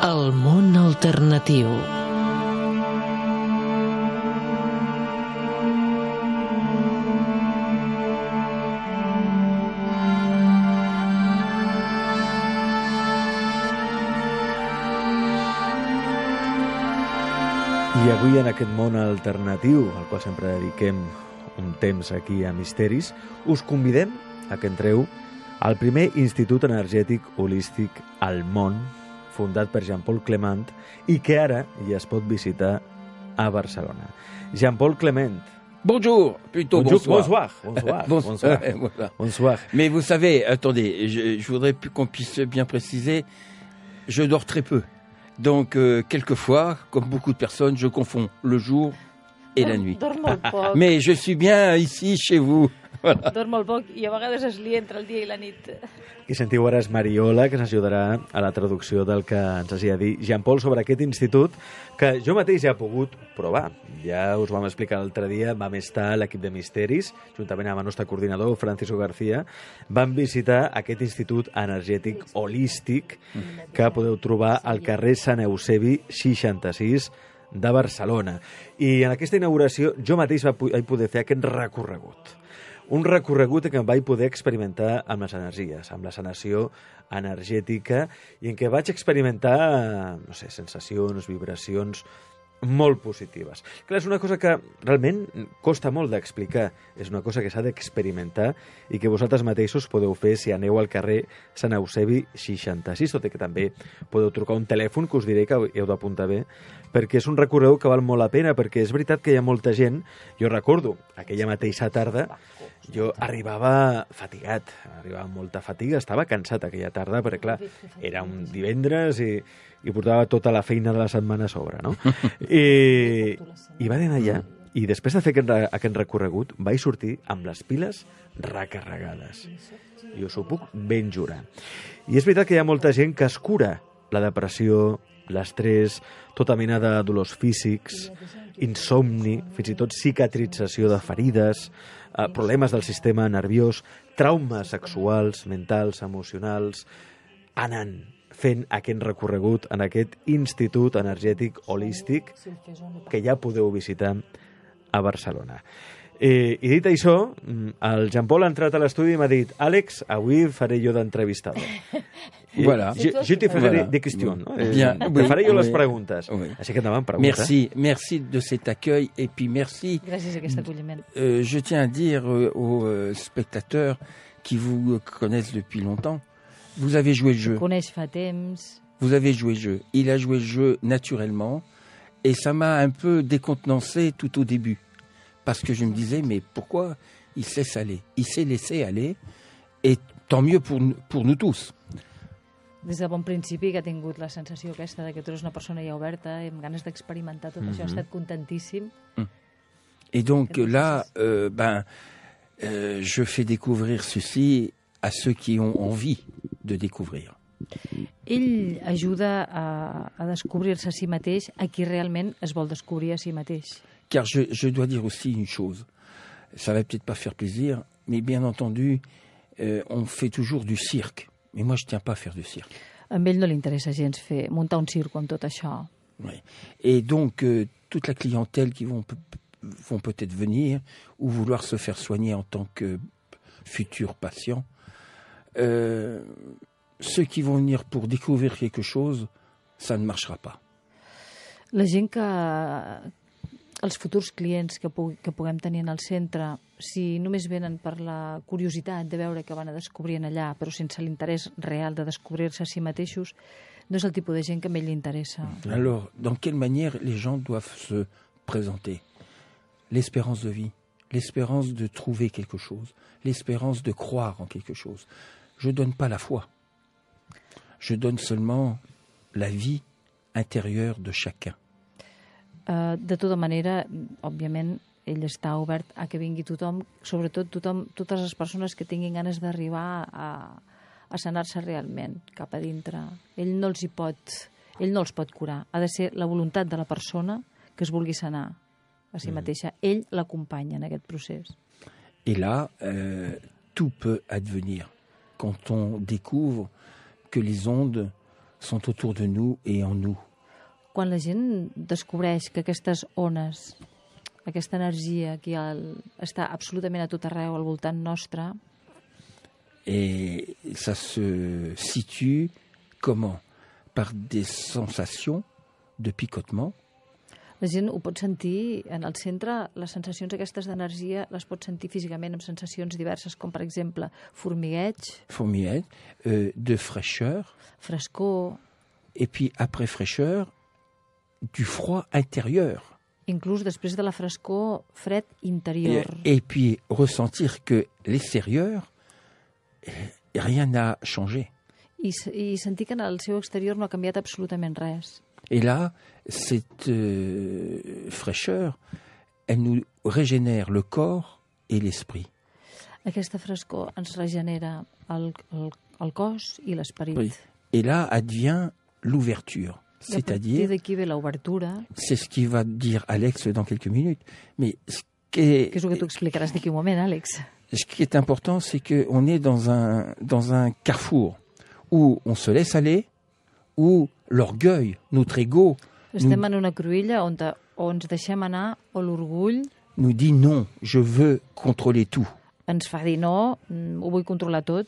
El món alternatiu. I avui en aquest món alternatiu, al qual sempre dediquem un temps aquí a Misteris, us convidem a que entreu al primer Institut Energètic Holístic al món, fundat per Jean-Paul Clement, i que ara ja es pot visitar a Barcelona. Jean-Paul Clement. Bonjour, plutôt bonsoir. Bonsoir. Mais vous savez, attendez, je voudrais qu'on puisse bien préciser, je dors très peu. Donc, quelquefois, comme beaucoup de personnes, je confonds le jour et la nuit. Dorm molt poc. Mais je suis bien ici, chez vous. Voilà. Dorm molt poc i a vegades es lia entre el dia i la nit. Qui sentiu ara és Mariola, que ens ajudarà a la traducció del que ens hagi de dir Jean-Paul sobre aquest institut, que jo mateix ja he pogut provar. Ja us vam explicar l'altre dia, vam estar l'equip de Misteris, juntament amb el nostre coordinador, Francisco García, vam visitar aquest institut energètic holístic que podeu trobar al carrer Sant Eusebi 66 de Barcelona. I en aquesta inauguració jo mateix vaig poder fer aquest recorregut. Un recorregut que em vaig poder experimentar amb les energies, amb la sanació energètica, i en què vaig experimentar, no sé, sensacions, vibracions molt positives. Clar, és una cosa que realment costa molt d'explicar, és una cosa que s'ha d'experimentar i que vosaltres mateixos podeu fer si aneu al carrer Sant Eusebi 66, tot i que també podeu trucar un telèfon que us diré que heu d'apuntar bé, perquè és un recorregut que val molt la pena, perquè és veritat que hi ha molta gent. Jo recordo, aquella mateixa tarda, jo arribava fatigat, arribava amb molta fatiga, estava cansat aquella tarda, perquè clar, era un divendres i portava tota la feina de la setmana a sobre, no? I vaig anar allà, i després de fer aquest recorregut, vaig sortir amb les piles recarregades. I us ho puc ben jurar. I és veritat que hi ha molta gent que es cura la depressió, l'estrès, tota mena de dolors físics, insomni, fins i tot cicatrització de ferides, problemes del sistema nerviós, traumes sexuals, mentals, emocionals, anant fent aquest recorregut en aquest Institut Energètic Holístic que ja podeu visitar a Barcelona. I dit això, el Jean-Paul ha entrat a l'estudi i m'ha dit: Àlex, avui faré jo d'entrevistador. Voilà. Je te ferai des questions. Bien. Te faré jo les preguntes. Oui. Així que endavant, pregunta. Merci de cet accueil et puis merci. Gràcies a aquest acolliment. Je tiens à dire aux spectateurs qui vous connaissent depuis longtemps, vous avez joué le jeu. Coneix fa temps. Vous avez joué le jeu. Il a joué le jeu naturellement et ça m'a un peu décontenancé tout au début. Parce que je me disais, mais pourquoi il se laisse aller? Il s'est laissé aller, et tant mieux pour nous tous. Des de bon principi que ha tingut la sensació aquesta de que tu eres una persona ja oberta i amb ganes d'experimentar tot això. Ha estat contentíssim. Et donc là, je fais découvrir ceci à ceux qui ont envie de découvrir. Ell ajuda a descobrir-se a si mateix, a qui realment es vol descobrir a si mateix. Car je dois dire aussi une chose, ça va peut-être pas faire plaisir, mais bien entendu, on fait toujours du cirque. Mais moi, je tiens pas à faire du cirque. A ell no li interessa gens muntar un circo amb tot això. Oui. Et donc, toute la clientèle qui vont peut-être venir ou vouloir se faire soigner en tant que futurs patients, ceux qui vont venir pour découvrir quelque chose, ça ne marchera pas. La gent els futurs clients que puguem tenir en el centre, si només venen per la curiositat de veure què van a descobrir allà, però sense l'interès real de descobrir-se a si mateixos, no és el tipus de gent que a ell li interessa. Alors, dans quelle manière les gens doivent se présenter? L'espérance de vie, l'espérance de trouver quelque chose, l'espérance de croire en quelque chose. Je ne donne pas la foi. Je donne seulement la vie intérieure de chacun. De tota manera, òbviament, ell està obert a que vingui tothom, sobretot totes les persones que tinguin ganes d'arribar a sanar-se realment cap a dintre. Ell no els pot curar. Ha de ser la voluntat de la persona que es vulgui sanar a si mateixa. Ell l'acompanya en aquest procés. Et là, tout peut advenir quand on découvre que les ondes sont autour de nous et en nous. Quan la gent descobreix que aquestes ones, aquesta energia que està absolutament a tot arreu al voltant nostre, Et ça se situe comment? Par des sensations de picotement. la gent ho pot sentir en el centre, les sensacions aquestes d'energia les pot sentir físicament amb sensacions diverses, com per exemple formigueig, Fourmillettes, de fraîcheur, frescor, et puis après fraîcheur, du froid intérieur. inclús després de la frescor, fred interior. Et puis ressentir que l'extérieur, rien n'a changé. I sentir que en el seu exterior no ha canviat absolutament res. Et là, cette fraîcheur, elle nous régénère le corps et l'esprit. Aquesta frescor ens regenera el cos i l'esperit. Et là advient l'ouverture. I a partir C'est-à-dire, d'aquí ve l'obertura, c'est ce qui va dire Alex dans quelques minutes, mais ce qui est, que és el que tu explicaràs d'aquí un moment, Àlex. ce qui est important, c'est qu'on est dans un carrefour où on se laisse aller, où l'orgueil, notre ego, Estem en una cruïlla on ens deixem anar, o l'orgull nous dit non, je veux contrôler tout. ens fa dir no, ho vull controlar tot,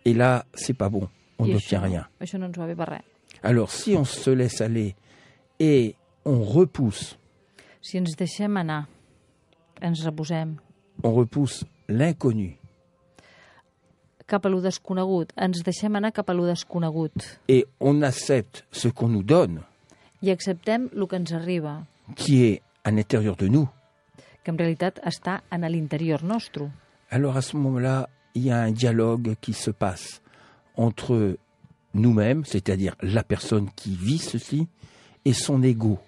Et là, c'est pas bon, on i n'obtient rien. això no ens va bé per res. Alors, si on se laisse aller et on repousse Si ens deixem anar, ens reposem l'inconnu, cap a lo desconegut, ens deixem anar cap a lo desconegut et on accepte ce qu'on nous donne, i acceptem el que ens arriba, qui est à l'intérieur de nous, que en realitat està en l'interior nostre. alors à ce moment-là, il y a un dialogue qui se passe entre nous-mêmes, c'est-à-dire la personne qui vit ceci, et son ego.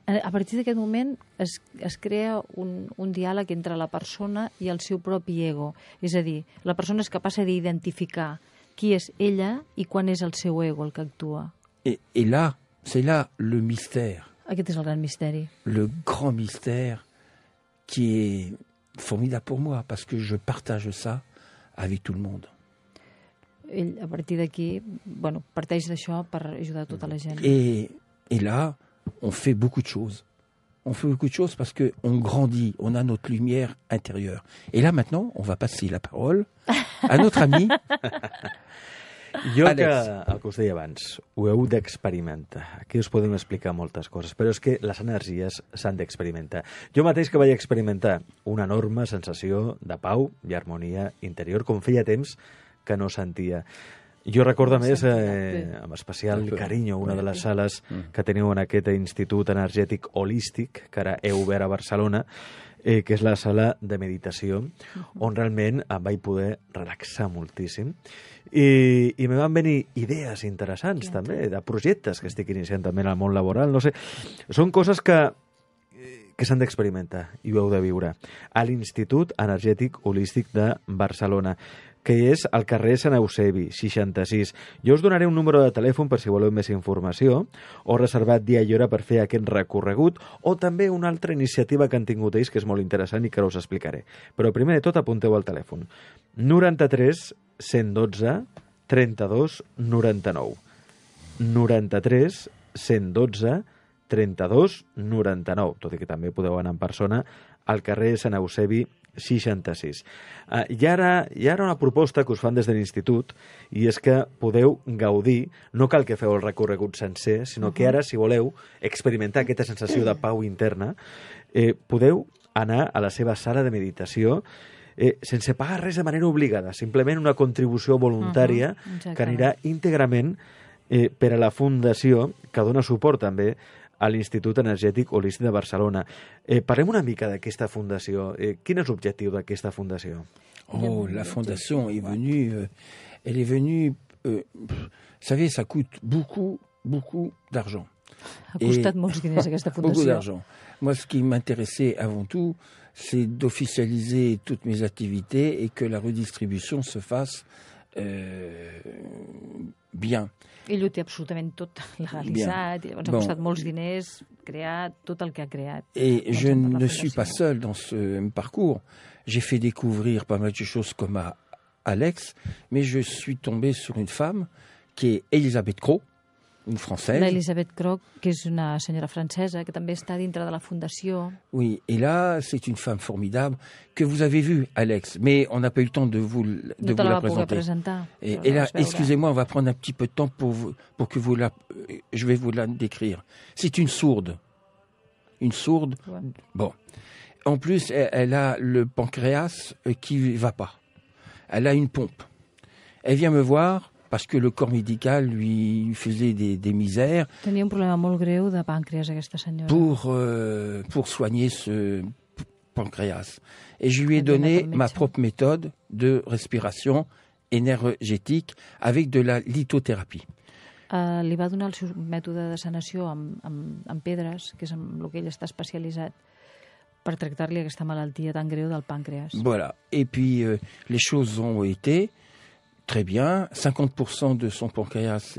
A partir d'aquest moment es crea un diàleg entre la persona i el seu propi ego. És a dir, la persona és capaç d'identificar qui és ella i quan és el seu ego el que actua. Et là, c'est là le mystère, Aquest és el gran misteri. le grand mystère qui est formidable pour moi, parce que je partage ça avec tout le monde. Ell, a partir d'aquí, bueno, parteix d'això per ajudar tota la gent. Et là, on fait beaucoup de choses. On fait beaucoup de choses parce qu'on grandit, on a notre lumière intérieure. Et là, maintenant, on va passer la parole à notre ami Jo Àlex. el que us deia abans, ho heu d'experimentar. Aquí us podem explicar moltes coses, però és que les energies s'han d'experimentar. Jo mateix que vaig experimentar una enorme sensació de pau i harmonia interior, com feia temps que no sentia. Jo recordo, a més, amb especial carinyo, una de les sales que teniu en aquest Institut Energètic Holístic, que ara heu obert a Barcelona, que és la sala de meditació, on realment em vaig poder relaxar moltíssim. I me van venir idees interessants, també, de projectes que estic iniciant també en el món laboral. No sé, són coses que s'han d'experimentar i ho heu de viure. A l'Institut Energètic Holístic de Barcelona, que és al carrer Sant Eusebi, 66. Jo us donaré un número de telèfon per si voleu més informació, o reservat dia i hora per fer aquest recorregut, o també una altra iniciativa que han tingut ells, que és molt interessant i que ara us explicaré. Però primer de tot apunteu el telèfon. 93 112 32 99. 93 112 32 99, tot i que també podeu anar en persona al carrer Sant Eusebi 66. Hi ha ara una proposta que us fan des de l'Institut, i és que podeu gaudir, no cal que feu el recorregut sencer, sinó que ara, si voleu experimentar aquesta sensació de pau interna, podeu anar a la seva sala de meditació sense pagar res de manera obligada, simplement una contribució voluntària que anirà íntegrament per a la fundació que dona suport també a l'Institut Energètic Holístic de Barcelona. Parlem una mica d'aquesta fundació. Quin és l'objectiu d'aquesta fundació? Oh, la fondation est venue, elle est venue, vous savez, ça coûte beaucoup d'argent. Ha costat molts diners aquesta Beaucoup fundació. d'argent. Moi, ce qui m'intéressait avant tout, c'est d'officialiser toutes mes activités et que la redistribution se fasse bien. Ell ho té absolutament tot legalitzat, i llavors ha costat molts diners crear tot el que ha creat. Et je ne suis pas seul dans ce parcours. J'ai fait découvrir pas mal de choses comme à Alex, mais je suis tombé sur une femme qui est Elisabeth Crow, une Française. l'Elisabeth Kroc, que és una senyora francesa, que també està dintre de la fundació. Oui, et là, c'est une femme formidable que vous avez vue, Alex, mais on n'a pas eu le temps de vous No te la la va poder présenter. presentar. Et però la là, vas veure. excusez-moi, on va prendre un petit peu de temps pour que vous la... Je vais vous la décrire. C'est une sourde. Une sourde. Ouais. Bon. En plus, elle a le pancréas qui ne va pas. Elle a une pompe. Elle vient me voir parce que le corps médical lui faisait des misères Tenia un problema molt greu de pàncreas, aquesta senyora. pour soigner ce pancréas. Et je lui ai Elle vient donné d'avoir le ma médecin. propre méthode de respiration énergétique avec de la lithothérapie. Li va donar el seu mètode de sanació amb pedres, que és amb el que ell està especialitzat, per tractar-li aquesta malaltia tan greu del pàncreas. Voilà. Et puis, les choses ont été très bien. 50% de son pancréas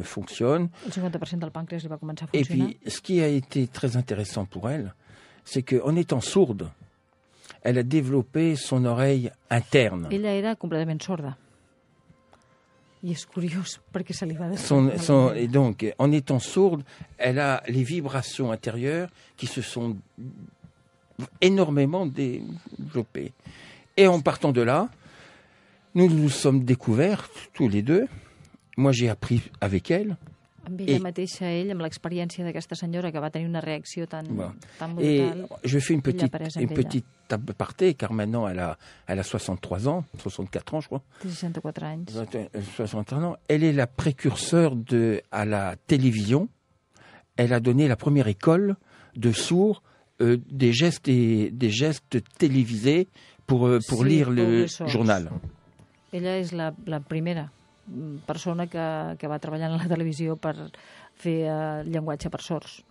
fonctionne. El 50% del pàncreas li va començar a Et funcionar. puis, ce qui a été très intéressant pour elle, c'est qu'en étant sourde, elle a développé son oreille interne. Ella era completament sorda. I és curiós perquè se li va Et donc, en étant sourde, elle a les vibrations intérieures qui se sont énormément développées. Et en partant de là, nous nous sommes découverts tous les deux. Moi, j'ai appris avec elle. Amb ella mateixa, ell, amb l'expériència d'aquesta senyora que va tenir una reacció tan Et brutal. je fais une Il a pas raison, petite aparté, car maintenant elle a 63 ans, 64 ans, je crois. Té 64 anys. 61 ans. Elle est la précurseur à la télévision. Elle a donné la première école de sourds des gestes télévisés pour Sí, lire pour le les sords. journal. Ella és la primera persona que va treballar en la televisió per fer llenguatge per sords.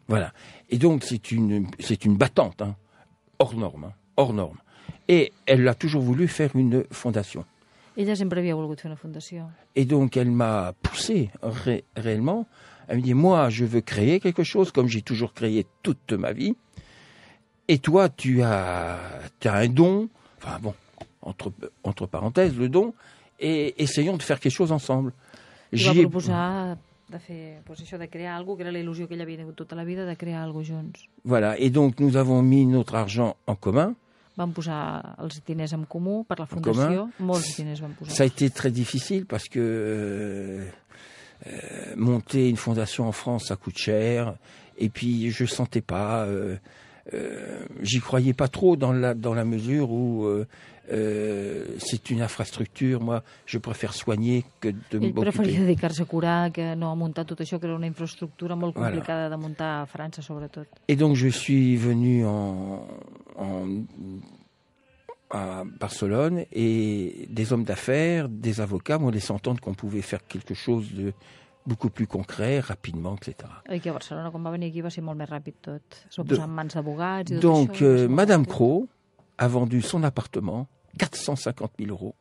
Voilà. Et donc, c'est une battante, hein, hors norme, hors norme. Et elle a toujours voulu faire une fondation. Ella sempre havia volgut fer una fundació. Et donc, elle m'a poussé réellement. Elle me dit, moi, je veux créer quelque chose, comme j'ai toujours créé toute ma vie. Et toi, tu as un don. Enfin, bon, entre parenthèses, le don. Et essayons de faire quelque chose ensemble. I va proposar de fer, això, de crear alguna cosa, que era la il·lusió que ella havia tingut tota la vida, de crear alguna cosa junts. Voilà. Et donc, nous avons mis notre argent en commun. Vam posar els diners en comú per la fundació. Molts diners vam posar. Ça a été très difficile parce que monter une fondation en France, ça coûte cher. Et puis, je sentais pas... j'y croyais pas trop dans la mesure où c'est une infrastructure. Moi, je préfère soigner que de Ell preferia m'occuper. dedicar-se a curar que no a muntar tot això, que era una infraestructura molt complicada de muntar a França, sobretot. Et donc, je suis venu à Barcelone et des hommes d'affaires, des avocats m'ont laissé entendre qu'on pouvait faire quelque chose de beaucoup plus concret, rapidement, etc. I que a Barcelona, quan va venir aquí, va ser molt més ràpid tot. Es va posar en mans d'advocats i tot Donc, això. i va ser molt Madame ràpid. Cros a vendu son appartement, 450 000 euros,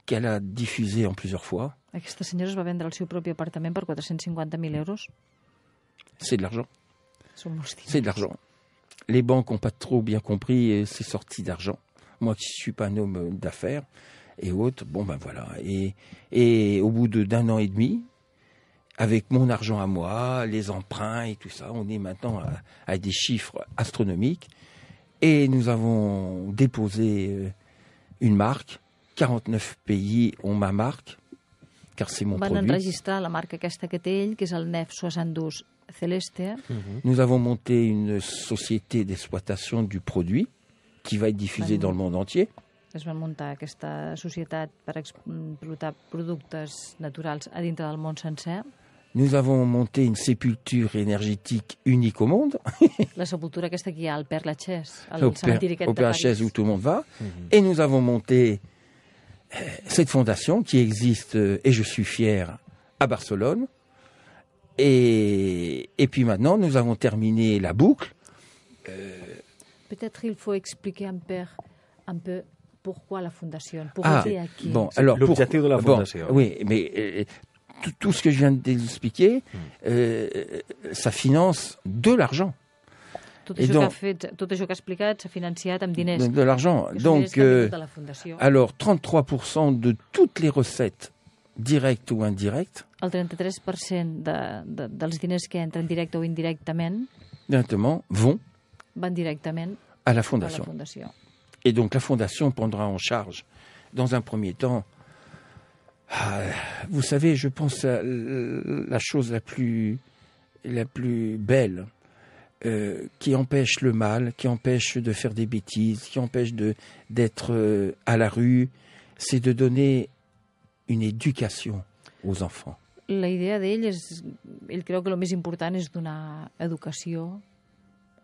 qu'elle a diffusé en plusieurs fois. Aquesta senyora es va vendre el seu propi apartament per 450.000 euros. C'est de l'argent. Són molts diners. C'est de l'argent. Les banques n'ont pas trop bien compris et c'est sorti d'argent. Moi qui ne suis pas un homme d'affaires et autres, bon ben voilà. Et au bout d'un an et demi, avec mon argent à moi, les emprunts et tout ça, on est maintenant à des chiffres astronomiques. Et nous avons déposé une marque. 49 pays ont ma marque, car c'est mon Van produit. enregistrar la marca aquesta que té ell, que és el Nef 72 Celeste. Nous avons monté une société d'exploitation du produit qui va être diffusée dans le monde entier. Es van muntar aquesta societat per explotar productes naturals a dintre del món sencer. Nous avons monté une sépulture énergétique unique au monde, La sepultura aquesta que hi ha al Père Lachaise, au al cementiri aquest de Père Lachaise où París. tout le monde va. Et nous avons monté cette fondation qui existe, et je suis fier, à Barcelone. Et puis maintenant, nous avons terminé la boucle. Peut-être il faut expliquer un peu pourquoi la fondation, pourquoi tu es aquí. bon, alors l'objectif de la fondation. Oui, mais tout ce que je viens d'expliquer, ça finance de l'argent. Tot I això, donc- que ha fet, tot això que ha explicat s'ha financiat amb diners. De l'argent. Que són Donc, diners que han vingut de la fundació. alors, 33% de toutes les recettes direct ou indirect, El 33% dels diners que entren directe o indirectament directement, van directament à la a la fondation. Fundació. Et donc la fondation prendra en charge, dans un premier temps, vous savez, je pense la chose la plus belle, qui empêche le mal, qui empêche de faire des bêtises, qui empêche d'être à la rue, c'est de donner une éducation aux enfants. La idea d'ell és... Ell creu que el més important és donar educació,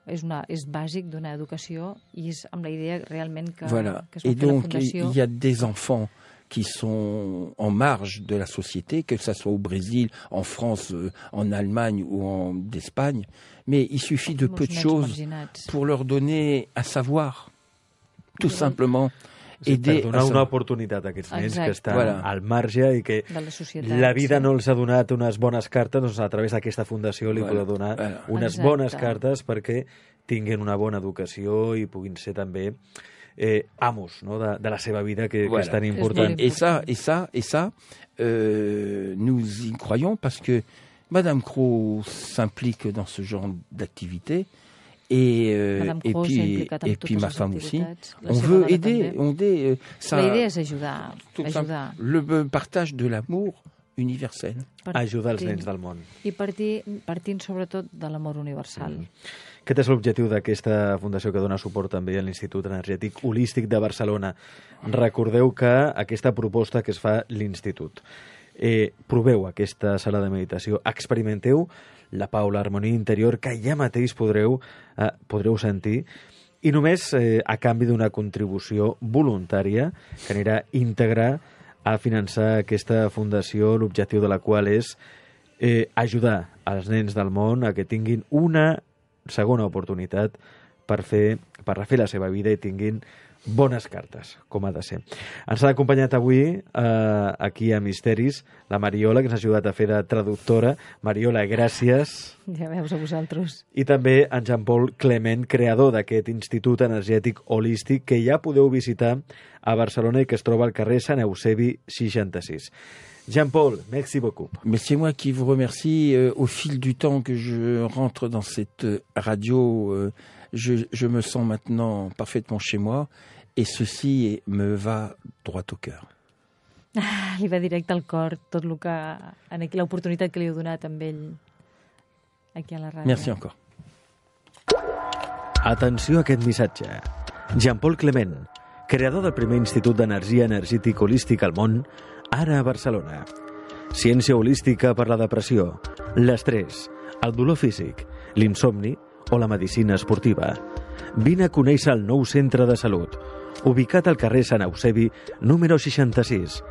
és bàsic donar educació, i és amb la idea realment que, Voilà. que es va Et fer la donc, Fundació. il y a des enfants qui sont en marge de la société, que ce soit au Brésil, en France, en Allemagne ou en Espagne. Mais il suffit de Molts peu de nens choses marginats. pour leur donner à savoir, tout simplement. Per Aider donar à una savoir. oportunitat a aquests nens Exacte. que estan Voilà. al marge i que De la societat, la vida sí. no els ha donat unes bones cartes, doncs a través d'aquesta fundació li Voilà. podeu donar Voilà. unes Exacte. bones cartes perquè tinguin una bona educació i puguin ser també amos, no? de la seva vida, que Voilà. és tan És important. molt Et ça, nous y croyons parce que Madame Cros s'implique dans ce genre d'activité. Madame Et Cros s'ha puis, implicat en et puis totes ma les femme aussi. activitats. La On seva veut dona aider. també. Ça, La idea és ajudar. tout Ajudar. le partage de l'amour universel. Ajudar els nens del món. I partint sobretot de l'amor universal. Aquest és l'objectiu d'aquesta fundació que dona suport també a l'Institut Energètic Holístic de Barcelona. Recordeu que aquesta proposta que es fa l'Institut. Proveu aquesta sala de meditació, experimenteu la pau, l'harmonia interior que ja mateix podreu sentir, i només a canvi d'una contribució voluntària que anirà íntegra a finançar aquesta fundació, l'objectiu de la qual és ajudar els nens del món a que tinguin una segona oportunitat per refer la seva vida i tinguin bones cartes, com ha de ser. Ens ha acompanyat avui aquí a Misteris la Mariola, que ens ha ajudat a fer de traductora. Mariola, gràcies. Ja veus, a vosaltres. I també en Jean-Paul Clement, creador d'aquest Institut Energètic Holístic que ja podeu visitar a Barcelona i que es troba al carrer Sant Eusebi 66. Jean-Paul, merci beaucoup. Mais c'est moi qui vous remercie. Au fil du temps que je rentre dans cette radio, je me sens maintenant parfaitement chez moi et ceci me va droit au cœur. Li va directe al cor tot el que... l'oportunitat que li heu donat amb ell aquí a la ràdio. Merci encore. Atenció a aquest missatge. Jean-Paul Clement, creador del primer Institut d'Energia Energètic Holístic al món, ara a Barcelona. Ciència holística per la depressió, l'estrès, el dolor físic, l'insomni o la medicina esportiva. Vine a conèixer el nou centre de salut, ubicat al carrer Sant Eusebi, número 66,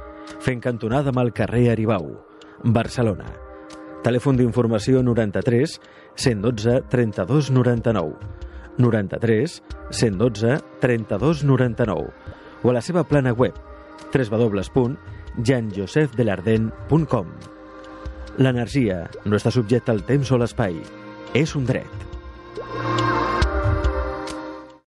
fent cantonada amb el carrer Aribau, Barcelona. Telèfon d'informació 93 112 32 99, 93 112 32 99, o a la seva plana web www.jeanjosephdelarden.com. L'energia no està subjecta al temps o l'espai, és un dret.